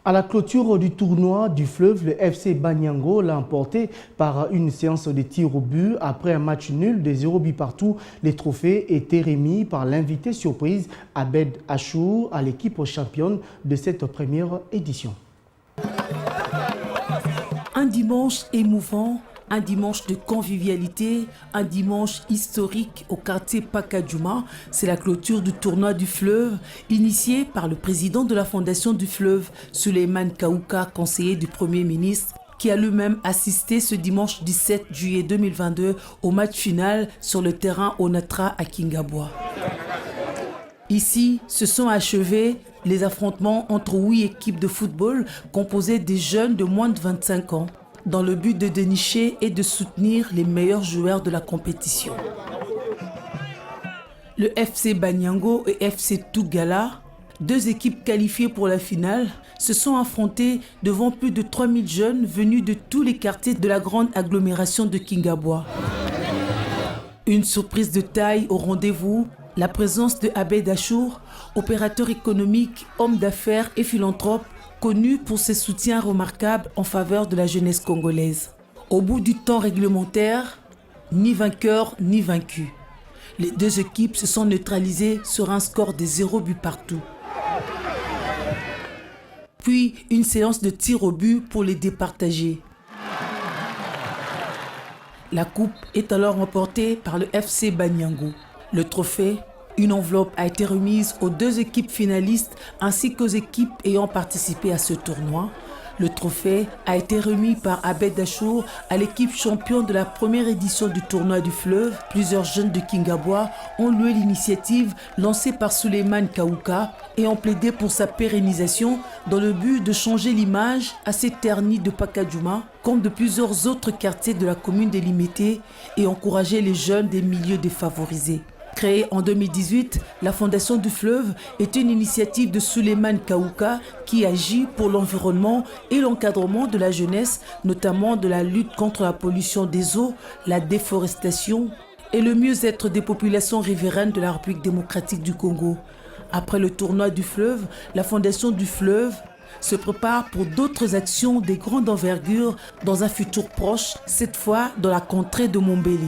À la clôture du tournoi du fleuve, le FC Banyango l'a emporté par une séance de tir au but. Après un match nul de 0 but partout, les trophées étaient remis par l'invité surprise Abed Achour à l'équipe championne de cette première édition. Un dimanche émouvant, un dimanche de convivialité, un dimanche historique au quartier Pakadjouma. C'est la clôture du tournoi du fleuve, initié par le président de la Fondation du fleuve, Souleymane Kaouka, conseiller du Premier ministre, qui a lui-même assisté ce dimanche 17 juillet 2022 au match final sur le terrain Onatra à Kingabwa. Ici, se sont achevés les affrontements entre 8 équipes de football composées des jeunes de moins de 25 ans, dans le but de dénicher et de soutenir les meilleurs joueurs de la compétition. Le FC Banyango et FC Tougala, deux équipes qualifiées pour la finale, se sont affrontées devant plus de 3000 jeunes venus de tous les quartiers de la grande agglomération de Kingabwa. Une surprise de taille au rendez-vous, la présence de Abed Achour, opérateur économique, homme d'affaires et philanthrope, connu pour ses soutiens remarquables en faveur de la jeunesse congolaise. Au bout du temps réglementaire, ni vainqueur ni vaincu. Les deux équipes se sont neutralisées sur un score de 0 but partout. Puis une séance de tir au but pour les départager. La coupe est alors remportée par le FC Banyango. Le trophée, une enveloppe a été remise aux deux équipes finalistes ainsi qu'aux équipes ayant participé à ce tournoi. Le trophée a été remis par Abed Achour à l'équipe championne de la première édition du tournoi du fleuve. Plusieurs jeunes de Kingabwa ont loué l'initiative lancée par Souleymane Kaouka et ont plaidé pour sa pérennisation dans le but de changer l'image assez ternie de Pakadjouma comme de plusieurs autres quartiers de la commune de Limete et encourager les jeunes des milieux défavorisés. Créée en 2018, la Fondation du fleuve est une initiative de Souleymane Kaouka qui agit pour l'environnement et l'encadrement de la jeunesse, notamment de la lutte contre la pollution des eaux, la déforestation et le mieux-être des populations riveraines de la République démocratique du Congo. Après le tournoi du fleuve, la Fondation du fleuve se prépare pour d'autres actions de grande envergure dans un futur proche, cette fois dans la contrée de Mombélé.